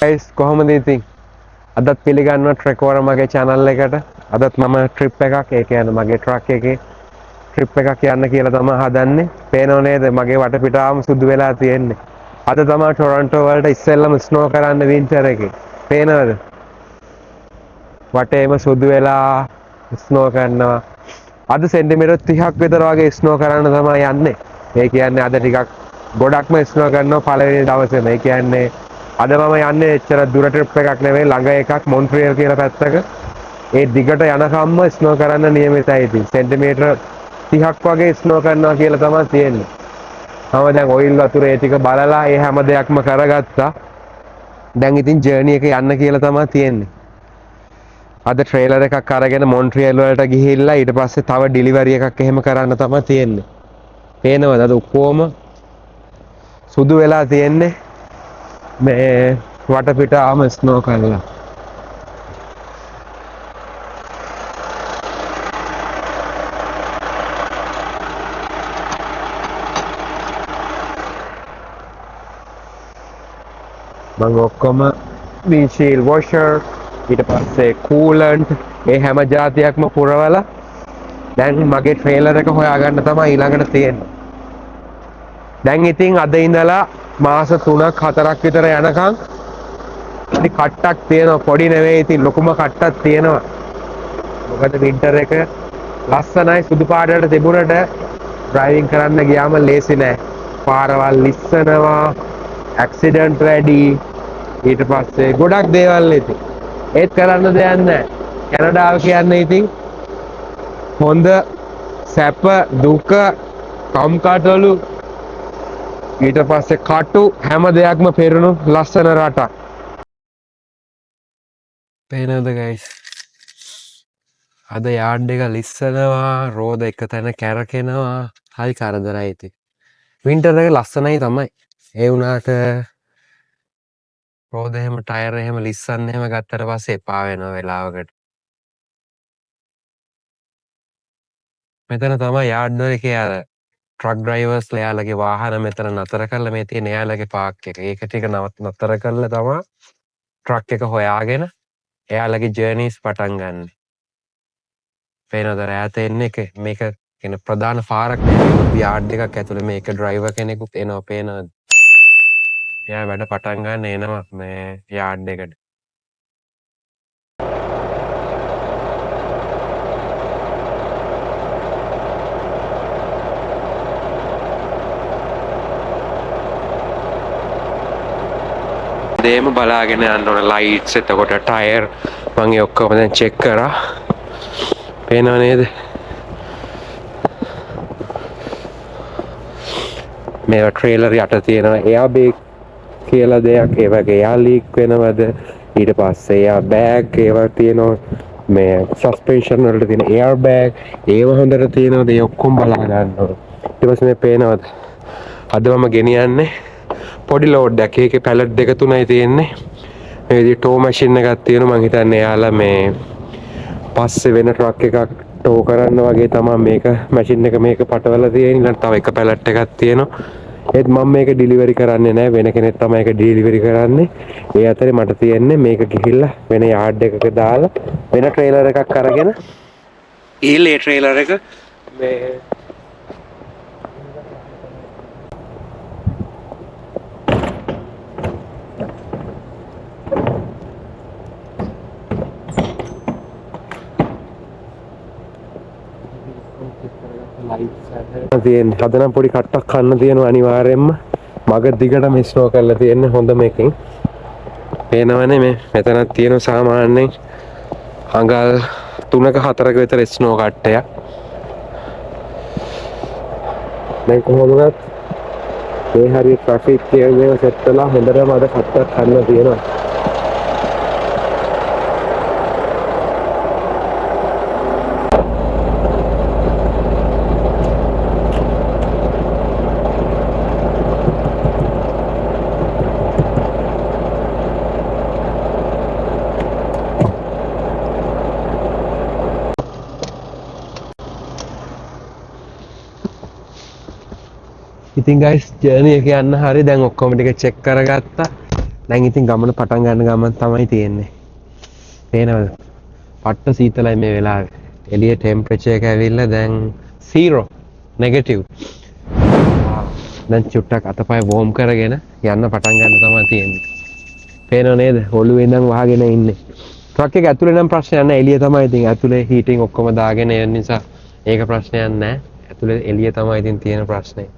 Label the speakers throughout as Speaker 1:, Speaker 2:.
Speaker 1: guys කොහොමද ඉතින් අදත් පිළිගන්නවා ට්‍රෙකෝර මගේ channel එකට අදත් මම trip එකක් ඒ කියන්නේ මගේ truck එකේ trip එකක් යන්න කියලා තමයි හදන්නේ පේනව නේද මගේ වටපිටාවම සුදු වෙලා තියෙන්නේ අද තමයි ටොරන්ටෝ වලට ඉස්සෙල්ලම ස්නෝ කරන්න වින්ටර් එකේ පේනවද වටේම සුදු වෙලා ස්නෝ කරනවා අද සෙන්ටිමීටර් 30ක් විතර වගේ ස්නෝ කරන්න තමයි යන්නේ ඒ කියන්නේ අද ටිකක් ගොඩක්ම ස්නෝ කරනවා පළවෙනි දවසේම ඒ කියන්නේ අද මම යන්නේ එච්චර දුර ට්‍රිප් එකක් නෙවෙයි ළඟ එකක් මොන්ට්‍රියල් කියලා පැත්තක ඒ දිගට යනකම්ම ස්නෝ කරන්න නියමිතයි ඉතින් සෙන්ටිමීටර් 30ක් වගේ ස්නෝ කරනවා කියලා තමයි තියෙන්නේ මම දැන් ඔයිල් වතුර ඒ ටික බලලා ඒ හැම දෙයක්ම කරගත්තා දැන් ඉතින් ජර්නි එක යන්න කියලා තමයි තියෙන්නේ අද ට්‍රේලර් එකක් අරගෙන මොන්ට්‍රියල් වලට ගිහිල්ලා ඊට පස්සේ තව ඩිලිවරි එකක් එහෙම කරන්න තමයි තියෙන්නේ පේනවද අද ඔක්කොම සුදු වෙලා තියෙන්නේ මේ වටපිටාම ස්නෝ කරලා මම ඔක්කොම windshield washer ඊට පස්සේ coolant ඒ හැම જાතියක්ම පුරවලා දැන් මගේ ට්‍රේලර් එක හොයාගන්න තමයි ඊළඟට තියෙන්නේ දැන් ඉතින් අද ඉඳලා මාස 3ක් 4ක් විතර යනකම් ඉතින් කට්ටක් තියෙනවා පොඩි නෙවෙයි ඉතින් ලොකුම කට්ටක් තියෙනවා මොකද වින්ටර් එක ලස්සනයි සුදු පාටට තිබුණට ඩ්‍රයිවිං කරන්න ගියාම ලේසි නෑ පාරවල් ලිස්සනවා ඇක්සිඩන්ට් වැඩි ඊට පස්සේ ගොඩක් දේවල් ඉතින් ඒත් කරන්න දෙයක් නෑ කැනඩාව කියන්නේ ඉතින් හොඳ සැප දුක කම්කටොළු ඊට පස්සේ කටු හැම දෙයක්ම පෙරුණු ලස්සන රටක් පේනවද ගයිස් අද යාඩ් එක ලිස්සනවා රෝද එක තැන කැරකෙනවා හරි කරදරයි ඉතින් වින්ටර් එක ලස්සනයි තමයි ඒ වුණාට රෝද එහෙම ටයර් එහෙම ලිස්සන්න එහෙම ගත්තට පස්සේ එපා වෙනවා වෙලාවකට මෙතන තමයි යාඩ් එකේ අර ට්‍රක් ඩ්‍රයිවර්ස් එයාලගේ වාහන මෙතන නතර කරලා මේ තියෙන එයාලගේ පාක් එක. ඒක ටික නතර කරලා තමයි ට්‍රක් එක හොයාගෙන එයාලගේ ජර්නීස් පටන් ගන්න. පේනවද රෑත එන්නේ මේක කියන ප්‍රධාන පාරක් නෙවෙයි යාඩ් එකක් ඇතුලේ මේක ඩ්‍රයිවර් කෙනෙකුත් එනවා පේනවද? එයා වැඩ පටන් ගන්න එනවා මේ යාඩ් එකට. දේම බලාගෙන යන්න ඕන ලයිට්ස් එතකොට ටයර් මම ඒ ඔක්කොම දැන් චෙක් කරා පේනව නේද මේවා ට්‍රේලර් යට තියෙනවා එයා බේක් කියලා දෙයක් ඒ වගේ එයා ලීක් වෙනවද ඊට පස්සේ එයා බෑග් ඒවා තියෙනවා මේ සස්පෙන්ෂන් වලට තියෙන එයාර් බෑග් ඒව හොඳට තියෙනවද ඒ ඔක්කොම බලා ගන්න ඕන ඊට පස්සේ මේ පේනවද අද මම ගෙනියන්නේ පොඩි ලෝඩ් එකක් ඒකේ පැලට් දෙක තුනයි තියෙන්නේ මේ විදිහට ටෝ මැෂින් එකක් තියෙනවා මං හිතන්නේ එයාලා මේ පස්සේ වෙන ට්‍රක් එකක් ටෝ කරන්න වගේ තමයි මේක මැෂින් එක මේක පටවලා තියෙන්නේ ඊළඟ තව එක පැලට් එකක් තියෙනවා ඒත් මම මේක ඩිලිවරි කරන්නේ නැහැ වෙන කෙනෙක් තමයි ඒක ඩිලිවරි කරන්නේ ඒ අතරේ මට තියෙන්නේ මේක ගිහිල්ලා වෙන යාඩ් එකක දාලා වෙන ට්‍රේලර් එකක් අරගෙන ඊළේ ට්‍රේලර් එක මේ තියෙන හදනම් පොඩි කට්ටක් කන්න තියෙනවා අනිවාර්යෙන්ම මග දිගට මේ ස්නෝ කරලා තියෙන්නේ හොඳ මේකෙන් පේනවනේ මේ මෙතනක් තියෙන සාමාන්‍යයෙන් අඟල් 3ක 4ක විතර ස්නෝ කට්ටයක් දැන් කොහොමද මේ හරිය ට්‍රැෆික් එකේ සෙට් වෙලා හොඳටම අද කට්ටක් කන්න තියෙනවා ඉතින් guys ජර්නි එක යන්න හරි දැන් ඔක්කොම ටික චෙක් කරගත්තා දැන් ඉතින් ගමන පටන් ගන්න ගමන් තමයි තියෙන්නේ. පේනවද? පට්ට සීතලයි මේ වෙලාවේ. එළිය ටෙම්පරේචර් එක ඇවිල්ලා දැන් 0 නෙගටිව්. දැන් චුට්ටක් අතපය වෝම් කරගෙන යන්න පටන් ගන්න තමයි තියෙන්නේ. පේනව නේද? ඔළුවේ ඉඳන් වහගෙන ඉන්නේ. ට්‍රක් එක ඇතුලේ නම් ප්‍රශ්නයක් නැහැ. එළිය තමයි ඉතින් ඇතුලේ හීටින් ඔක්කොම දාගෙන යන නිසා ඒක ප්‍රශ්නයක් නැහැ. ඇතුලේ එළිය තමයි ඉතින් තියෙන ප්‍රශ්නේ.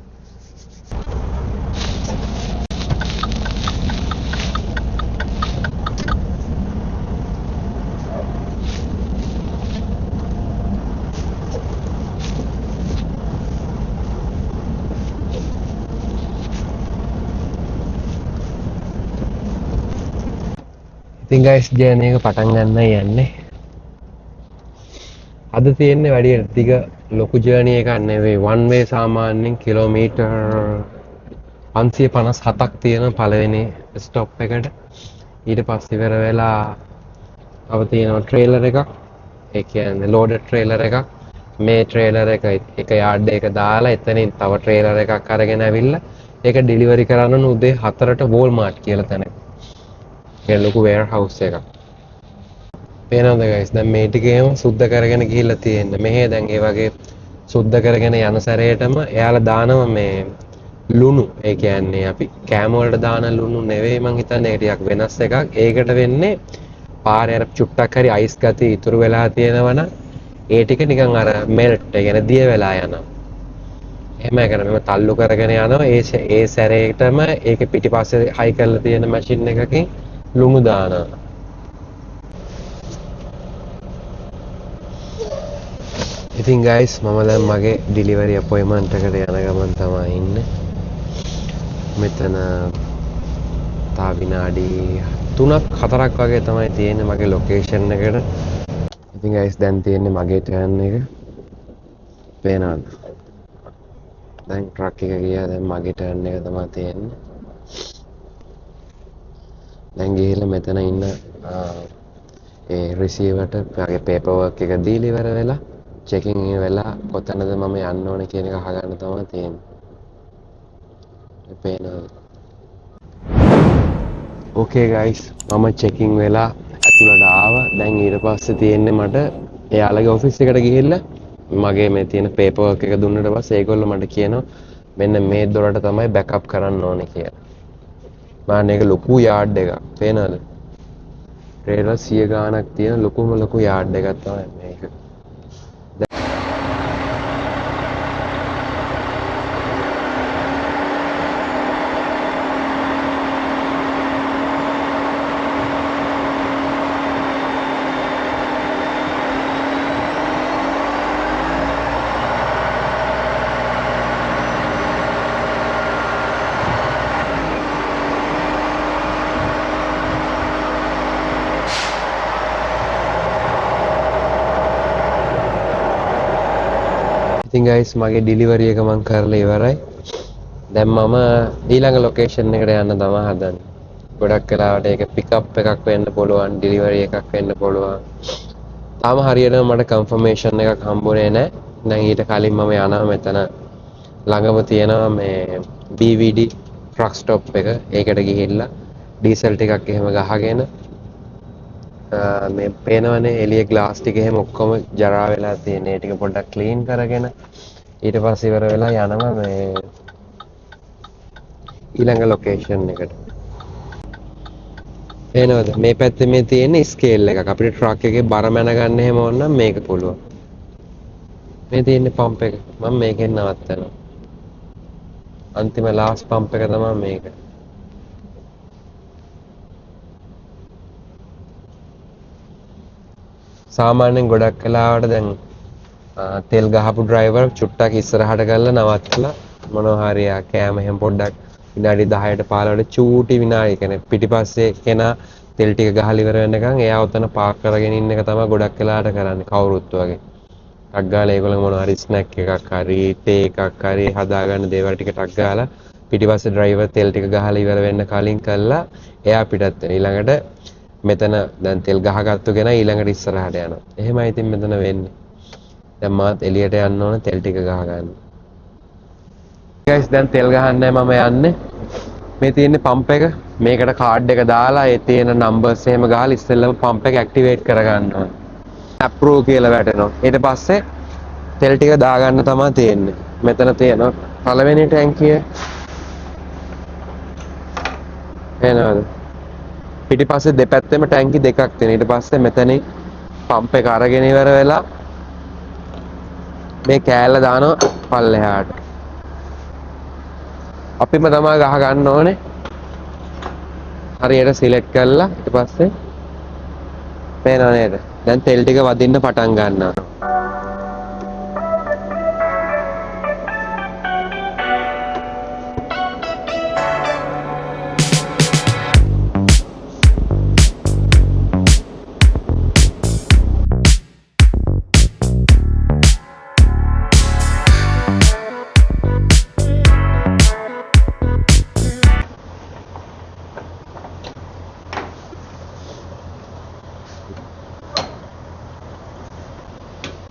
Speaker 1: ඉතින් guys ජර්නි එක පටන් ගන්නයි යන්නේ. අද තියෙන්නේ වැඩි ටික ලොකු ජර්නි එකක් නෙවෙයි. one way සාමාන්‍යයෙන් කිලෝමීටර් 557ක් තියෙන පළවෙනි ස්ටොප් එකට. ඊට පස්සේ ඉවර වෙලා තව තියෙනවා ට්‍රේලර් එකක්. ඒ කියන්නේ ලෝඩර් ට්‍රේලර් එකක්. මේ ට්‍රේලර් එක එක යාඩ් එක දාලා එතනින් තව ට්‍රේලර් එකක් අරගෙන ඇවිල්ලා ඒක ඩෙලිවරි කරන්න උදේ 4ට වෝල්මාර්ට් කියලා තැනක. ඒ ලොකු වෙයර්හවුස් එකක්. පේනවද guys? දැන් මේ ටිකේම සුද්ධ කරගෙන ගිහිල්ලා තියෙන්නේ. මෙහෙ දැන් ඒ වගේ සුද්ධ කරගෙන යන සැරේටම එයාලා දානවා මේ ලුණු. ඒ කියන්නේ අපි කෑම වලට දාන ලුණු නෙවෙයි මං හිතන්නේ ඒක ටිකක් වෙනස් එකක්. ඒකට වෙන්නේ පාරේ අර චුට්ටක් හරි අයිස් ගතිය ඉතුරු වෙලා තියෙනවනම් ඒ ටික නිකන් අර මෙල්ට් ඒ කියන්නේ දිය වෙලා යනවා. එහෙම කරගෙන මම තල්ලු කරගෙන යනවා. ඒ සැරේටම ඒකේ පිටිපස්සේ හයි කරලා තියෙන මැෂින් එකකින් ලුණු දානවා. ඉතින් guys මම දැන් මගේ ඩෙලිවරි අපොයින්ට්මන්ට් එකට යන ගමන් තමයි ඉන්නේ. මෙතන තා විනාඩි 3ක් 4ක් වගේ තමයි තියෙන්නේ මගේ ලොකේෂන් එකට. ඉතින් guys දැන් තියෙන්නේ මගේ ටර්න් එක. පේනවද? දැන් ට්‍රක් එක ගියා දැන් මගේ ටර්න් එක තමයි තියෙන්නේ. දැන් ගිහිල්ලා මෙතන ඉන්න ඒ රිසීවර්ට මගේ පේපර් වර්ක් එක දීලා ඉවර වෙලා චෙකින් වෙලා කොතනද මම යන්න ඕනේ කියන එක අහගන්න තමයි තියෙන්නේ. පේනවද? ඕකේ guys මම චෙකින් වෙලා ඇතුළට ආවා. දැන් ඊට පස්සේ තියෙන්නේ මට එයාලගේ ඔෆිස් එකට ගිහිල්ලා මගේ මේ තියෙන පේපර් වර්ක් එක දුන්නට පස්සේ ඒගොල්ලෝ මට කියනවා මෙන්න මේ දොරට තමයි බෑකප් කරන්න ඕනේ කියලා. මාන්න එක ලොකු යාඩ් එකක්. පේනවද? ට්‍රේලර් 100 ගාණක් තියෙන ලොකුම ලොකු යාඩ් එකක් තමයි මේක. ඉතින් guys මගේ ඩෙලිවරි එක මම කරලා ඉවරයි. දැන් මම ඊළඟ ලොකේෂන් එකට යන්න තමයි හදන්නේ. ගොඩක් වෙලාවට ඒක පිකප් එකක් වෙන්න පුළුවන්, ඩෙලිවරි එකක් වෙන්න පුළුවන්. තාම හරියටම මට කන්ෆර්මේෂන් එකක් හම්බුනේ නැහැ. දැන් ඊට කලින් මම යනවා මෙතන ළඟම තියෙනවා මේ BVD ට්‍රක් ස්ටොප් එක. ඒකට ගිහිල්ලා ඩීසල් ටිකක් එහෙම ගහගෙන මේ පේනවනේ එළිය ග්ලාස් ටික එහෙම ඔක්කොම ජරා වෙලා තියෙන. ඒ ටික පොඩ්ඩක් ක්ලීන් කරගෙන ඊට පස්සේ ඉවර වෙලා යනවා මේ ඊළඟ ලොකේෂන් එකට. පේනවද? මේ පැත්තේ මේ තියෙන ස්කේල් එකක්. අපිට ට්‍රක් එකේ බර මැන ගන්න එහෙම ඕන නම් මේක පුළුවන්. මේ තියෙන පම්ප් එක. මම මේකෙන් නවත්තනවා. අන්තිම ලාස්ට් පම්ප් එක තමයි මේක. සාමාන්‍යයෙන් ගොඩක් වෙලාවට දැන් තෙල් ගහපු ඩ්‍රයිවර් චුට්ටක් ඉස්සරහට ගල්ලා නවත්තලා මොනවා හරි කෑම එහෙම පොඩ්ඩක් විනාඩි 10ට 15ට චූටි විනාඩි කියන්නේ පිටිපස්සේ කෙනා තෙල් ටික ගහලා ඉවර වෙනකන් එයා උතන පාක් කරගෙන ඉන්න එක තමයි ගොඩක් වෙලාවට කරන්නේ කවුරුත් වගේ. ටක් ගාලා ඒගොල්ලෝ මොනවා හරි ස්නැක් එකක් හරි තේ එකක් හරි හදාගන්න දේවල් ටික ටක් ගාලා පිටිපස්සේ ඩ්‍රයිවර් තෙල් ටික ගහලා ඉවර වෙන්න කලින් කළා එයා පිටත් වෙන. ඊළඟට මෙතන දැන් තෙල් ගහගත්තු කෙනා ඊළඟට ඉස්සරහට යනවා. එහෙමයි ඉතින් මෙතන වෙන්නේ. දැන් මාත් එළියට යන්න ඕන තෙල් ටික ගහ ගන්න. guys දැන් තෙල් ගහන්නයි මම යන්නේ. මේ තියෙන්නේ පම්ප් එක. මේකට කාඩ් එක දාලා ඒ තියෙන නම්බර්ස් එහෙම ගහලා ඉස්සෙල්ලම පම්ප් එක ඇක්ටිවේට් කරගන්න ඕනේ. අප්‍රූව් කියලා වැටෙනවා. ඊට පස්සේ තෙල් ටික දාගන්න තමයි තියෙන්නේ. මෙතන තියෙනවා පළවෙනි ටැංකිය. එනවාද? පිටිපස්සේ දෙපැත්තෙම ටැංකි දෙකක් තියෙනවා. ඊට පස්සේ මෙතනින් පම්ප් එක අරගෙන ඉවර වෙලා මේ කෑල්ල දානවා පල්ලෙහාට. අපිම තමයි ගහ ගන්න ඕනේ. හරියට සිලෙක්ට් කරලා ඊට පස්සේ පේනව නේද? දැන් තෙල් ටික වදින්න පටන් ගන්නවා.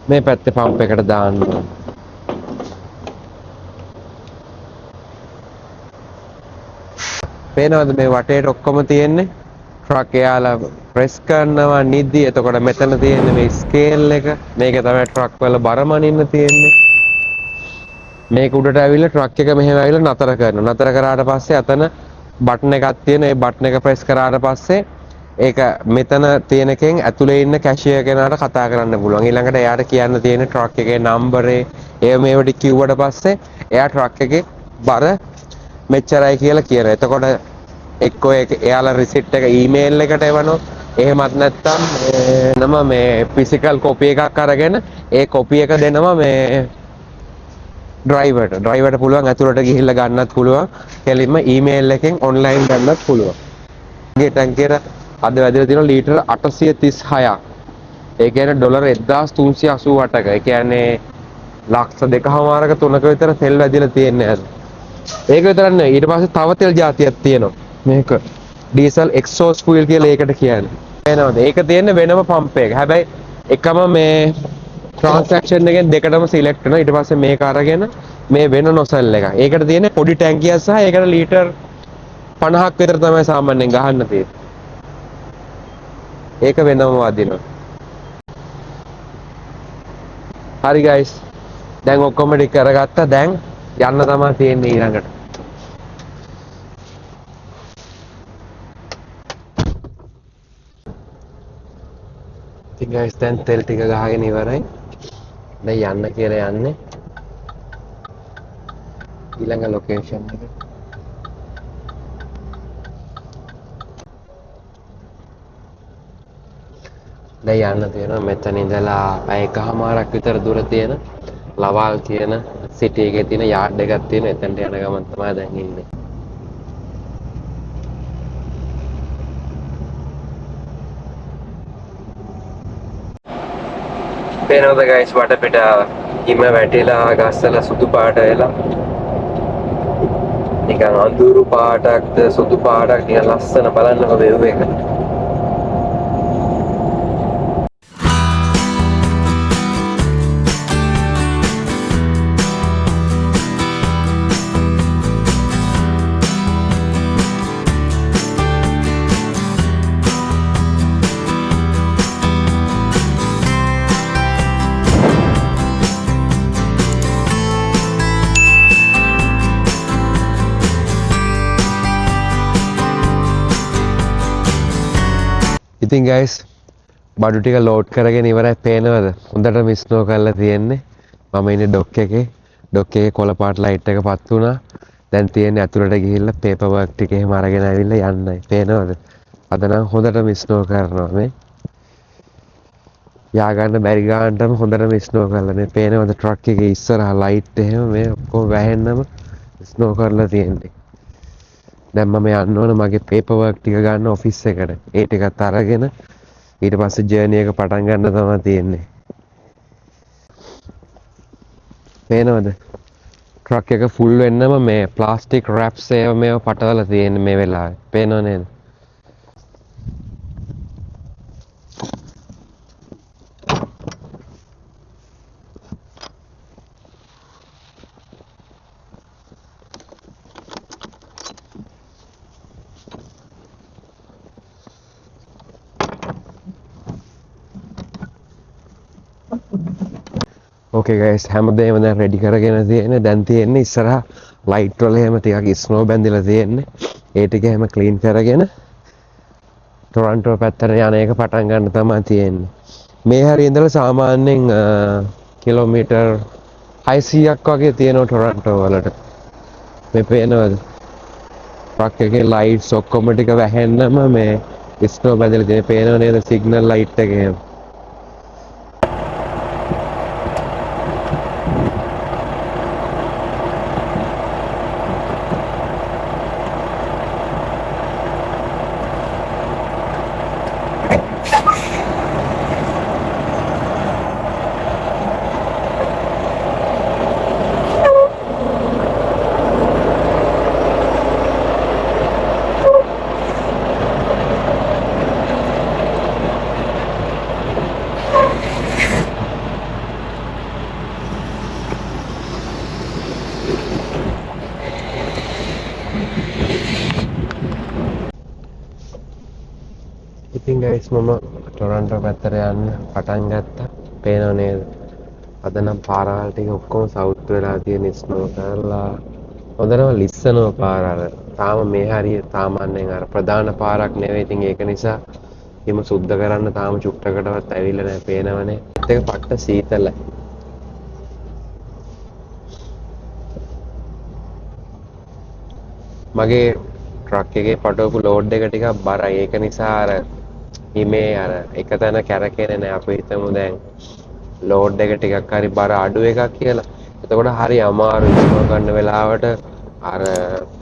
Speaker 1: මේ පැත්තේ පම්ප් එකට දාන්න ඕනේ. පේනවද මේ වටේට ඔක්කොම තියෙන්නේ? ට්‍රක් එයාලා ප්‍රෙස් කරනවා නිදි. එතකොට මෙතන තියෙන්නේ මේ ස්කේල් එක. මේක තමයි ට්‍රක් වල බර මනින්න තියෙන්නේ. මේක උඩට ඇවිල්ලා ට්‍රක් එක මෙහෙම ඇවිල්ලා නතර කරනවා. නතර කරාට පස්සේ අතන බටන් එකක් තියෙන. ඒ බටන් එක ප්‍රෙස් කරාට පස්සේ ඒක මෙතන තියෙන එකෙන් ඇතුලේ ඉන්න කැෂියර් කෙනාට කතා කරන්න පුළුවන්. ඊළඟට එයාට කියන්න තියෙන ට්‍රක් එකේ නම්බරේ ඒ මේවට කිව්වට පස්සේ එයා ට්‍රක් එකේ බර මෙච්චරයි කියලා කියනවා. එතකොට එක්කෝ එයාලා රිසිට් එක ඊමේල් එකට එවනවා. එහෙමත් නැත්නම් නම මේ ෆිසිකල් කොපි එකක් අරගෙන ඒ කොපි එක දෙනවා මේ ඩ්‍රයිවර්ට පුළුවන් ඇතුළට ගිහිල්ලා ගන්නත් පුළුවන්. කෙලින්ම ඊමේල් එකෙන් ඔන්ලයින් ගන්නත් පුළුවන්. මේ ටැංකියට අද වැදලා තියෙනවා ලීටර 836ක්. ඒ කියන්නේ ඩොලර් 1388ක. ඒ කියන්නේ ලක්ෂ 2කමාරක 3ක විතර තෙල් වැදිලා තියෙන්නේ අද. ඒක විතරක් නෙවෙයි ඊට පස්සේ තව තෙල් జాතියක් තියෙනවා. මේක ඩීසල් එක්සෝස් ෆුයල් කියලා ඒකට කියන්නේ. එනවාද? ඒක තියෙන්නේ වෙනම පම්ප් එක. හැබැයි එකම මේ ට්‍රාන්සැක්ෂන් එකෙන් දෙකටම සිලෙක්ට් කරනවා. ඊට පස්සේ මේක අරගෙන මේ වෙන නොසල් එක. ඒකට තියෙන්නේ පොඩි ටැංකියක් සහ ඒකට ලීටර් 50ක් විතර තමයි සාමාන්‍යයෙන් ගහන්න තියෙන්නේ. ඒක වෙනම වදිනවා. හරි ගයිස්. දැන් ඔක්කොම ටික කරගත්තා. දැන් යන්න තමයි තියෙන්නේ ඊළඟට. ඉතින් ගයිස් දැන් තෙල් ටික ගහගෙන ඉවරයි. දැන් යන්න කියලා යන්නේ. ඊළඟ ලොකේෂන් එකට. දැන් යන්න තියෙනවා මෙතන ඉඳලා පැය එකමාරක් විතර දුර තියෙන ලවාල් කියන සිටි එකේ තියෙන යාඩ් එකක් තියෙන එතනට යන ගමන් තමයි දැන් ඉන්නේ. පේනවද ගයිස් වටපිට හිම වැටිලා ගස්වල සුදු පාට වෙලා නිකන් අඳුරු පාටක්ද සුදු පාටක් නිකන් ලස්සන බලන්නකො වේව් එක. ඉතින් ගයිස් බඩු ටික ලෝඩ් කරගෙන ඉවරයි. පේනවද හොඳට මිස්නෝ කරලා තියෙන්නේ. මම ඉන්නේ ඩොක් එකේ කොළ පාට ලයිට් එක පත් වුණා. දැන් තියෙන්නේ ඇතුළට ගිහිල්ලා පේපර් වර්ක් ටික එහෙම අරගෙන ආවිල්ලා යන්නයි. පේනවද? අද නම් හොඳට මිස්නෝ කරනවා මේ. යා ගන්න බැරි ගන්නටම හොඳට මිස්නෝ කරලා මේ පේනවද ට්‍රක් එකේ ඉස්සරහා ලයිට් එහෙම මේ ඔක්කොම වැහෙන්නම මිස්නෝ කරලා තියෙන්නේ. දැන් මම යන්න ඕන මගේ පේපර් වර්ක් ටික ගන්න ඔෆිස් එකට. ඒ ටිකත් අරගෙන ඊට පස්සේ ජර්නි එක පටන් ගන්න තමයි තියෙන්නේ. පේනවද? ට්‍රක් එක ෆුල් වෙන්නම මේ ප්ලාස්ටික් රැප්ස් ඒව මේව පටවලා තියෙන්නේ මේ වෙලාවේ. පේනව නේද? ඕකේ ගයිස් හැමදේම දැන් රෙඩි කරගෙන තියෙන්නේ. දැන් තියෙන්නේ ඉස්සරහා ලයිට් වල එහෙම ටිකක් ස්නෝ බැඳිලා තියෙන්නේ. ඒ ටික එහෙම ක්ලීන් කරගෙන ටොරන්ටෝ පැත්තට යන එක පටන් ගන්න තමයි තියෙන්නේ. මේ හරිය ඉඳලා සාමාන්‍යයෙන් කිලෝමීටර් 600ක් වගේ තියෙනවා ටොරන්ටෝ වලට. මේ පේනවද? ට්‍රක් එකේ ලයිට්ස් ඔක්කොම ටික වැහෙන්නම මේ ස්නෝ බැඳිලා තියෙන පේනව නේද සිග්නල් ලයිට් එක එහෙම. ඉතින් ගයිස් මම ටොරන්ටෝ පැත්තට යන්න පටන් ගත්තා. පේනව නේද? අද නම් පාරවල් ටික ඔක්කොම සවුත් වෙලා තියෙන ස්නෝ කරලා හොඳටම ලිස්සනවා පාර අර. තාම මේ හරිය සාමාන්‍යයෙන් අර ප්‍රධාන පාරක් නෙවෙයි. ඉතින් ඒක නිසා හිම සුද්ධ කරන්න තාම චුට්ටකටවත් ඇවිල්ලා නැහැ. පේනවනේ. ඒක පට්ට සීතලයි. මගේ ට්‍රක් එකේ පටවපු ලෝඩ් එක ටිකක් බරයි. ඒක නිසා අර හිමේ අර එක තැන කැරකෙන්නේ නැහැ. අපි හිතමු දැන් ලෝඩ් එක ටිකක් හරි බර අඩු එකක් කියලා. එතකොට හරි අමාරුයි ඉස්නෝ ගන්න වෙලාවට අර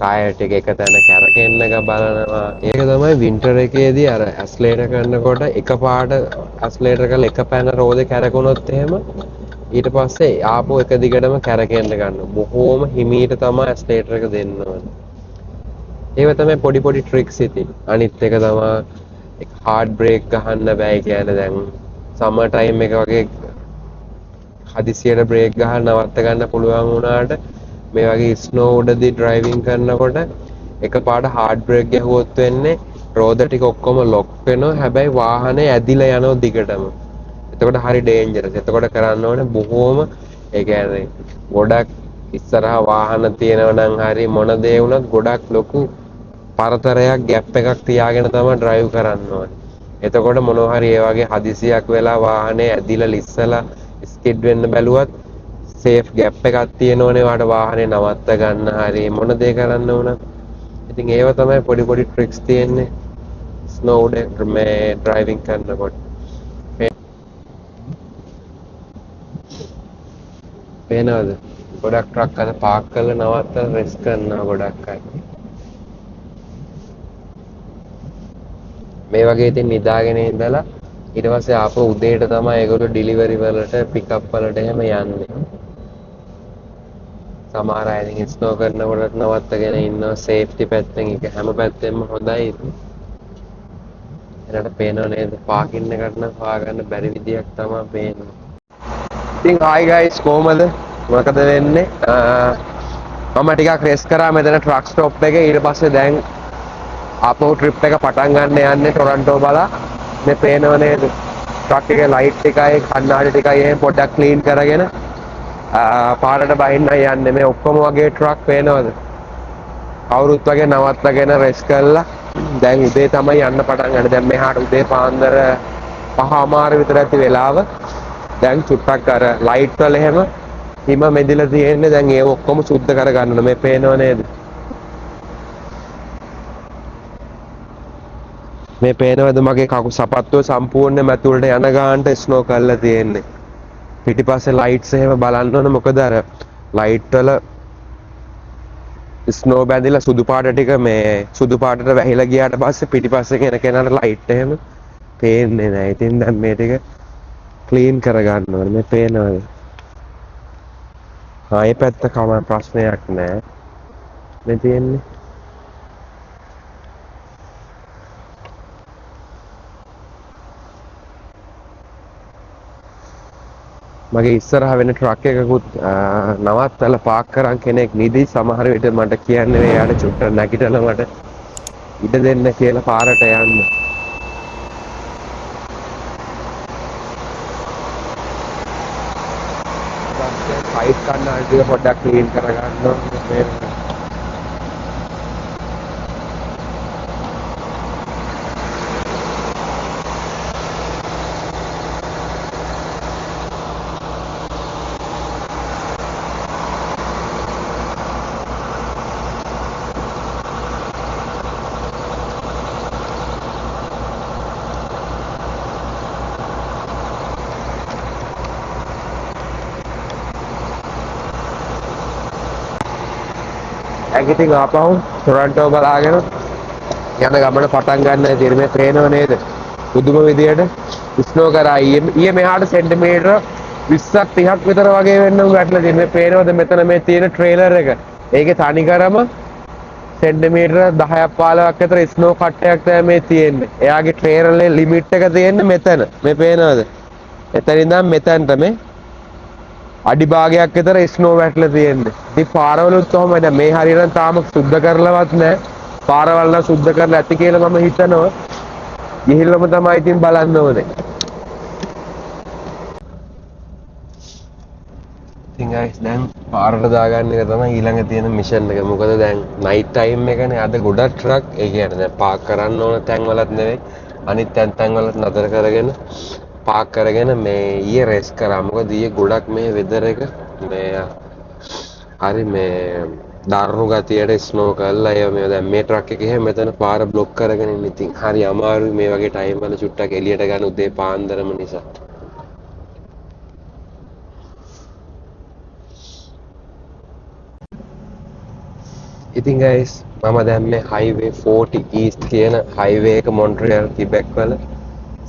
Speaker 1: ටයර් ටික එක තැන කැරකෙන්න බලනවා. ඒක තමයි වින්ටර් එකේදී අර ඇස්ලේටර් කරනකොට එකපාරට ඇස්ලේටර් කරලා එක පැන රෝදේ කැරකුණොත් එහෙම ඊට පස්සේ ආපහු එක දිගටම කැරකෙන්න ගන්නවා. බොහෝම හිමීට තමයි ඇස්ලේටර් එක දෙන්න ඕනේ. ඒව තමයි පොඩි පොඩි ට්‍රික්ස් ඉතින්. අනිත් එක තමයි හાર્ඩ් බ්‍රේක් ගහන්න බෑ කියන්නේ දැන් සමර් ටයිම් එක වගේ හදිසියට බ්‍රේක් ගහන්න නවත්ත ගන්න පුළුවන් වුණාට මේ වගේ ස්නෝ උඩදී ඩ්‍රයිවිං කරනකොට එකපාරට හાર્ඩ් බ්‍රේක් ගැහුවොත් වෙන්නේ රෝද ටික ඔක්කොම ලොක් වෙනවා. හැබැයි වාහනේ ඇදිලා යනවා දිගටම. එතකොට හරි ඩේන්ජරස්. එතකොට කරන්න ඕනේ බොහෝම ඒ කියන්නේ ගොඩක් ඉස්සරහා වාහන තියෙනවා නම් හරි මොන දේ වුණත් ගොඩක් ලොකු පරතරයක් ගැප් එකක් තියාගෙන තමයි ඩ්‍රයිව් කරන්න ඕනේ. එතකොට මොනවා හරි ඒ වගේ හදිසියක් වෙලා වාහනේ ඇදිලා ලිස්සලා ස්කිඩ් වෙන්න බැලුවත් සේෆ් ගැප් එකක් තියෙනෝනේ වාට වාහනේ නවත්ත ගන්න හරි මොන දේ කරන්න වුණත්. ඉතින් ඒව තමයි පොඩි පොඩි ට්‍රික්ස් තියෙන්නේ ස්නෝ උඩ මේ ඩ්‍රයිවිං කරනකොට. පේනවද? ගොඩක් ට්‍රක් අද පාක් කරලා නවත්තලා රෙස් කරනවා ගොඩක් අය. මේ වගේ ඉතින් නිදාගෙන ඉඳලා ඊට පස්සේ ආපහු උදේට තමයි ඒගොල්ලෝ ඩිලිවරි වලට පිකප් වලට එහෙම යන්නේ. සමහර අය ඉතින් ස්නෝ කරනකොට නවත්තගෙන ඉන්නවා සේෆ්ටි පැත්තෙන්. ඒක හැම පැත්තෙම හොඳයි. එනට පේනව නේද? පාකින් එකට නම් හොයාගන්න බැරි විදියක් තමයි පේන්නේ. ඉතින් hi guys කොහමද? මොකද වෙන්නේ? මම ටිකක් රෙස් කරා මෙතන ට්‍රක් ස්ටොප් එකේ. ඊට පස්සේ දැන් ආපහු ට්‍රිප් එක පටන් ගන්න යන්නේ ටොරන්ටෝ බලා. මේ පේනව නේද? ට්‍රක් එකේ ලයිට් එකයි කණ්ණාඩි ටිකයි එහෙම පොඩ්ඩක් ක්ලීන් කරගෙන පාරට බහින්න යන්නේ. මේ ඔක්කොම වගේ ට්‍රක් පේනවද? කවුරුත් වගේ නවත්තගෙන රෙස් කරලා දැන් උදේ තමයි යන්න පටන් ගන්න. දැන් මෙහාට උදේ පාන්දර 5:00 විතර ඇති වෙලාව. දැන් චුට්ටක් අර ලයිට් වල එහෙම හිම මෙදිලා තියෙන්නේ. දැන් ඒ ඔක්කොම සුද්ධ කරගන්න මේ පේනව නේද? මේ පේනවද මගේ කකු සපත්තුව සම්පූර්ණයෙන්ම ඇතුළට යන ගානට ස්නෝ කරලා තියෙන්නේ. පිටිපස්සේ ලයිට්ස් එහෙම බලන්න ඕන. මොකද අර ලයිට් වල ස්නෝ බැඳිලා සුදු පාට ටික මේ සුදු පාටට වැහිලා ගියාට පස්සේ පිටිපස්සේ කෙන කෙනාට ලයිට් එහෙම පේන්නේ නැහැ. ඉතින් දැන් මේ ටික ක්ලීන් කරගන්න ඕනේ. මේ පේනවද? ආයේ පැත්ත කම ප්‍රශ්නයක් නැහැ. මේ තියෙන්නේ මගේ ඉස්සරහ වෙන ට්‍රක් එකකුත් නවත්තලා පාක් කරන් කෙනෙක් නිදි. සමහර විට මට කියන්නේ එයාට චුට්ට නැගිටලා මට ඉඩ දෙන්න කියලා පාරට යන්න. කන්නාඩි ටික පොඩ්ඩක් ක්ලීන් කරගන්න මේ ඇගිටින් ආපහු ටොරන්ටෝ බලාගෙන යන ගමන පටන් ගන්න ඉතින් මේ පේනව නේද පුදුම විදියට ස්නෝ කරා ඊයේ මෙහාට සෙන්ටිමීටර 20ක් 30ක් විතර වගේ වෙන්න උන් වැටලා තියෙන මේ පේනවද මෙතන මේ තියෙන ට්‍රේලර් එක ඒකේ තනිකරම සෙන්ටිමීටර 10ක් 15ක් විතර ස්නෝ කට්ටයක් තමයි මේ තියෙන්නේ එයාගේ ට්‍රේලරේ ලිමිට් එක තියෙන්නේ මෙතන මේ පේනවද එතන ඉඳන් මෙතනට මේ අඩි භාගයක් විතර ස්නෝ වැටලා තියෙන්නේ. ඉතින් පාරවලුත් කොහොමද දැන් මේ හරියට තාම සුද්ධ කරලවත් නැහැ. පාරවල් නම් සුද්ධ කරලා ඇති කියලා මම හිතනවා. ගිහිල්ලාම තමයි ඉතින් බලන්න ඕනේ. ඉතින් guys දැන් පාරට දාගන්න එක තමයි ඊළඟ තියෙන මිෂන් එක. මොකද දැන් නයිට් ටයිම් එකනේ අද ගොඩක් ට්‍රක් ඒ කියන්නේ දැන් පාක් කරන්න ඕන තැන්වලත් නෙවෙයි. අනිත් තැන්වලත් නතර කරගෙන පාක් කරගෙන මේ ඊයේ රේස් කරා. මොකද ඊයේ ගොඩක් මේ වෙදර් එක මේ හරි මේ දරුණු ගතියට ස්නෝ කරලා ඒ මේ දැන් මේ ට්‍රක් එකේ හැම මෙතන පාර බ්ලොක් කරගෙන ඉන්න. ඉතින් හරි අමාරුයි මේ වගේ ටයිම් වල චුට්ටක් එළියට ගන්න උදේ පාන්දරම නිසා. ඉතින් guys මම දැන් මේ highway 40 east කියන highway එක මොන්ට්‍රියල් කිබෙක් වල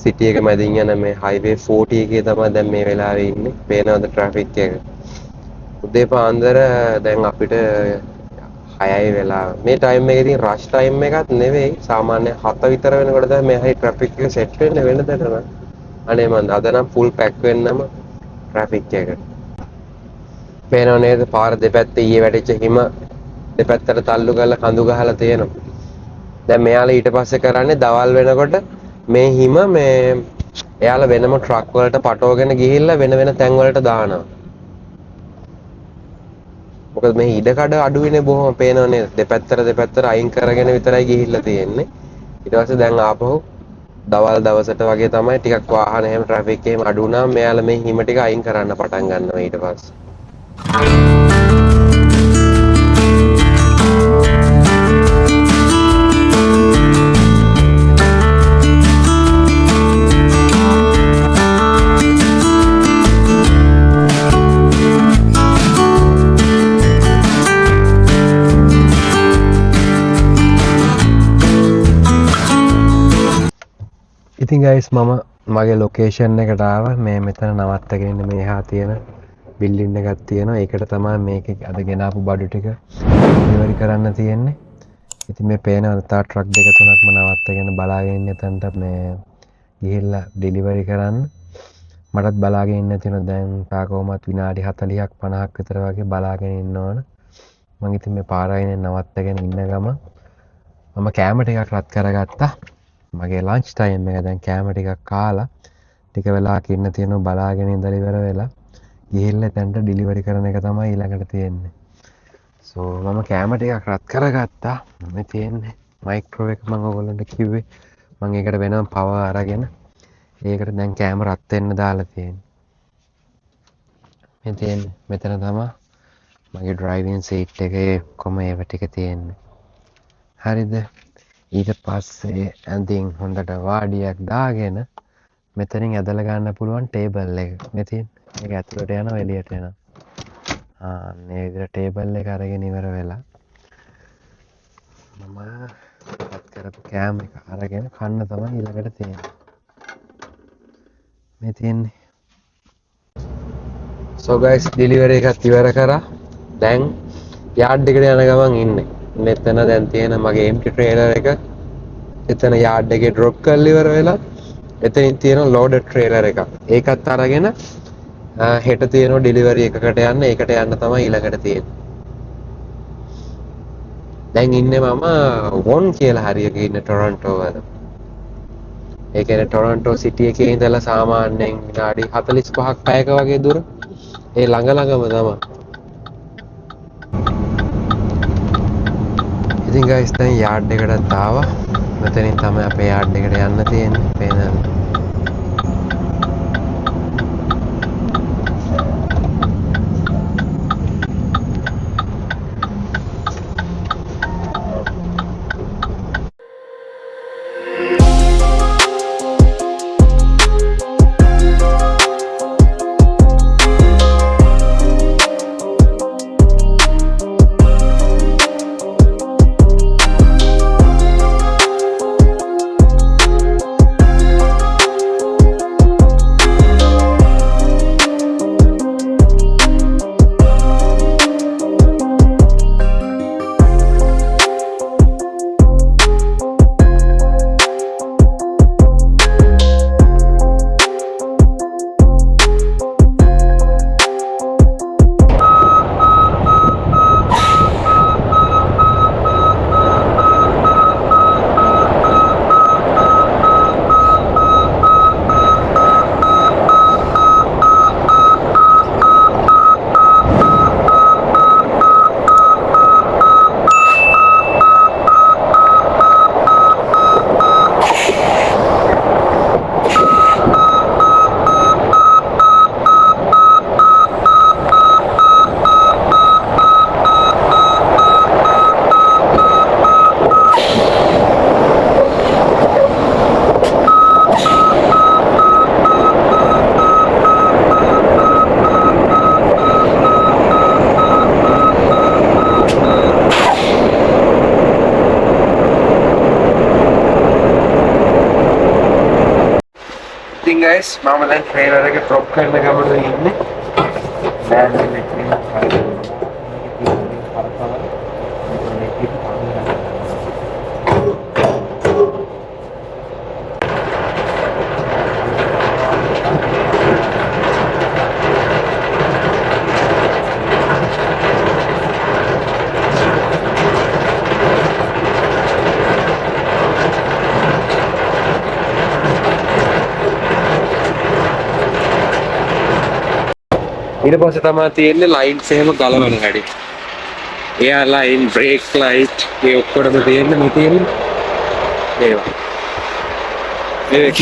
Speaker 1: සිටි එක මැදින් යන මේ highway 40 එකේ තමයි දැන් මේ වෙලාවේ ඉන්නේ. පේනවද ට්‍රැෆික් එක? උදේ පාන්දර දැන් අපිට 6යි වෙලාව. මේ ටයිම් එකේ තියෙන රෂ් ටයිම් එකක් නෙවෙයි. සාමාන්‍ය 7 විතර වෙනකොට තමයි මේ හරි ට්‍රැෆික් එක සෙට් වෙන්නේ වෙනදට නම්. අනේ මන්ද අද නම් ෆුල් පැක් වෙන්නම ට්‍රැෆික් එක. පේනව නේද පාර දෙපැත්තේ ඊයේ වැටිච්ච හිම දෙපැත්තට තල්ලු කරලා කඳු ගහලා තියෙනවා. දැන් මෙයාලා ඊට පස්සේ කරන්නේ දවල් වෙනකොට මේ හිම මේ එයාලා වෙනම ට්‍රක් වලට පටවගෙන ගිහිල්ලා වෙන වෙන තැන් වලට දානවා. මොකද මේ ඉඩකඩ අඩුයිනේ බොහොම පේනව නේද? දෙපැත්තට අයින් කරගෙන විතරයි ගිහිල්ලා තියෙන්නේ. ඊට පස්සේ දැන් ආපහු දවල් දවසට වගේ තමයි ටිකක් වාහන එහෙම ට්‍රැෆික් එහෙම අඩු වුණාම මෙයාලා මේ හිම ටික අයින් කරන්න පටන් ගන්නවා ඊට පස්සේ. ඉතින් guys මම මගේ ලොකේෂන් එකට ආවා. මේ මෙතන නවත්තගෙන ඉන්න මෙහා තියෙන බිල්ඩින් එකක් තියෙනවා. ඒකට තමයි මේකේ අද ගෙනාපු බඩු ටික ඩෙලිවරි කරන්න තියෙන්නේ. ඉතින් මේ පේන තා ට්‍රක් දෙක තුනක්ම නවත්තගෙන බලාගෙන ඉන්න එතනට මේ ගිහිල්ලා ඩෙලිවරි කරන්න. මටත් බලාගෙන ඉන්න තියෙනවා දැන් තාකෝමත් විනාඩි 40ක් 50ක් විතර වගේ බලාගෙන ඉන්න ඕන. මම ඉතින් මේ පාරායිනේ නවත්තගෙන ඉන්න ගම මම කැම ටිකක් රත් කරගත්තා. මගේ ලන්ච් ටයිම් එක දැන් කෑම ටිකක් කාලා ටික වෙලාවක් ඉන්න තියෙනවා බලාගෙන ඉඳලා ඉවර වෙලා ගිහිල්ලා එතනට ඩෙලිවරි කරන එක තමයි ඊළඟට තියෙන්නේ. සෝ මම කෑම ටිකක් රත් කරගත්තා. මේ තියෙන්නේ මයික්‍රෝවේව් එක මම ඔයගොල්ලන්ට කිව්වේ. මම ඒකට වෙනම පවර් අරගෙන ඒකට දැන් කෑම රත් වෙන්න දාලා තියෙන්නේ. මේ තියෙන්නේ මෙතන තමයි මගේ ඩ්‍රයිවිං සීට් එකේ කොම ඒව ටික තියෙන්නේ. හරිද? ඊට පස්සේ ඇඳින් හොඳට වාඩියක් දාගෙන මෙතනින් ඇදලා ගන්න පුළුවන් ටේබල් එක. මේ තියෙන මේක ඇතුළට යනවා එළියට එනවා. මේ විදිහට ටේබල් එක අරගෙන ඉවර වෙලා මම පත් කරපු කෑම එක අරගෙන කන්න තමයි ඊළඟට තියෙන්නේ. මේ තියෙන්නේ. So guys delivery එකත් ඉවර කරා. දැන් යාඩ් එකට යන ගමන් ඉන්නේ. මෙතන දැන් තියෙන මගේ empty trailer එක එතන යාඩ් එකේ drop කරලා ඉවර වෙලා එතනින් තියෙන loaded trailer එකක්. ඒකත් අරගෙන හෙට තියෙන delivery එකකට යන්න. ඒකට යන්න තමයි ඊළඟට තියෙන්නේ. දැන් ඉන්නේ මම වොන් කියලා හරියක ඉන්න ටොරන්ටෝ වල. ඒ කියන්නේ ටොරන්ටෝ සිටි එකේ ඉඳලා සාමාන්‍යයෙන් විනාඩි 45ක් පැයක වගේ දුර. ඒ ළඟ ළඟම තමයි. ඉතින් ගයිස් දැන් යාඩ් එකටත් ආවා. මෙතනින් තමයි අපේ යාඩ් එකට යන්න තියෙන්නේ. පේනවද? ඉතින් guys මම දැන් ට්‍රේලර් එක ඩ්‍රොප් කරන ගමන ඉන්නේ. දැන් ඊට පස්සේ තමයි තියෙන්නේ ලයින්ස් එහෙම ගලවන හැටි. එයා ලයින්, බ්‍රේක් ලයිට්, ඒ ඔක්කොම තියෙන්නේ මේ තියෙන්නේ. ඒවා. ඒක.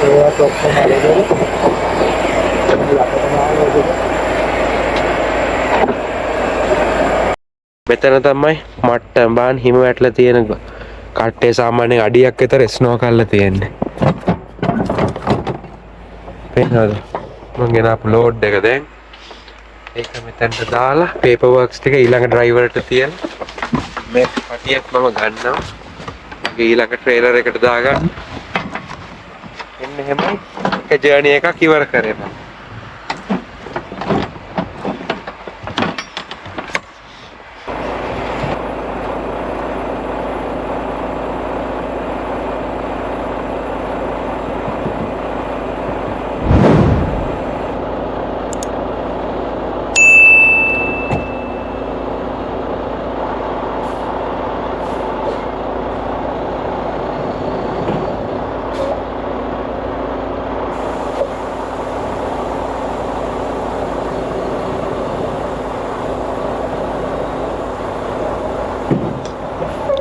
Speaker 1: ඒවා ඔක්කොම හරියට. මෙතන තමයි මට්ටම් බාන් හිම වැටලා තියෙන කට්ටේ සාමාන්‍යයෙන් අඩියක් විතර ස්නෝ කරලා තියෙන්නේ. පේනවද? මම ගෙන අප්ලෝඩ් එක දැන් ඒක මෙතනට දාලා පේපර් වර්ක්ස් ටික ඊළඟ ඩ්‍රයිවර්ට තියලා මේ පටියක් මම ගන්නවා. ඒක ඊළඟ ට්‍රේලර් එකට දාගන්න. එන්න එහෙමයි. ඒක ජර්නි එකක් ඉවර කරේ මම.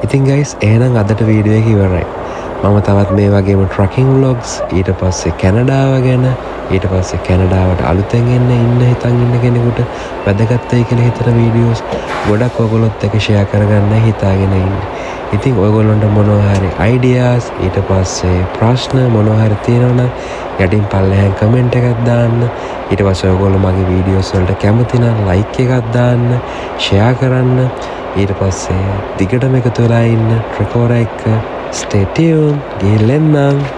Speaker 2: ඉතින් ගයිස් එහෙනම් අදට වීඩියෝ එක ඉවරයි. මම තවත් මේ වගේම ට්‍රකින් ව්ලොග්ස් ඊට පස්සේ කැනඩාව ගැන ඊට පස්සේ කැනඩාවට අලුතෙන් ඉන්න හිතන් ඉන්න කෙනෙකුට වැදගත් වෙයි කියලා හිතන වීඩියෝස් ගොඩක් ඔයගොල්ලොත් එක්ක ෂෙයා කරගන්න හිතාගෙන ඉන්නේ. ඉතින් ඔයගොල්ලන්ට මොනවා හරි අයිඩියාස් ඊට පස්සේ ප්‍රශ්න මොනවා හරි තියෙනවා නම් යටින් පල්ලෙහාන් කමෙන්ට් එකක් දාන්න. ඊට පස්සේ ඔයගොල්ලෝ මගේ වීඩියෝස් වලට කැමති නම් ලයික් එකක් දාන්න, ෂෙයා කරන්න. ඊට පස්සේ දිගටම එකතු වෙලා ඉන්න ට්‍රෙකෝරා එක්ක stay tuned. ගිහින් එන්නම්.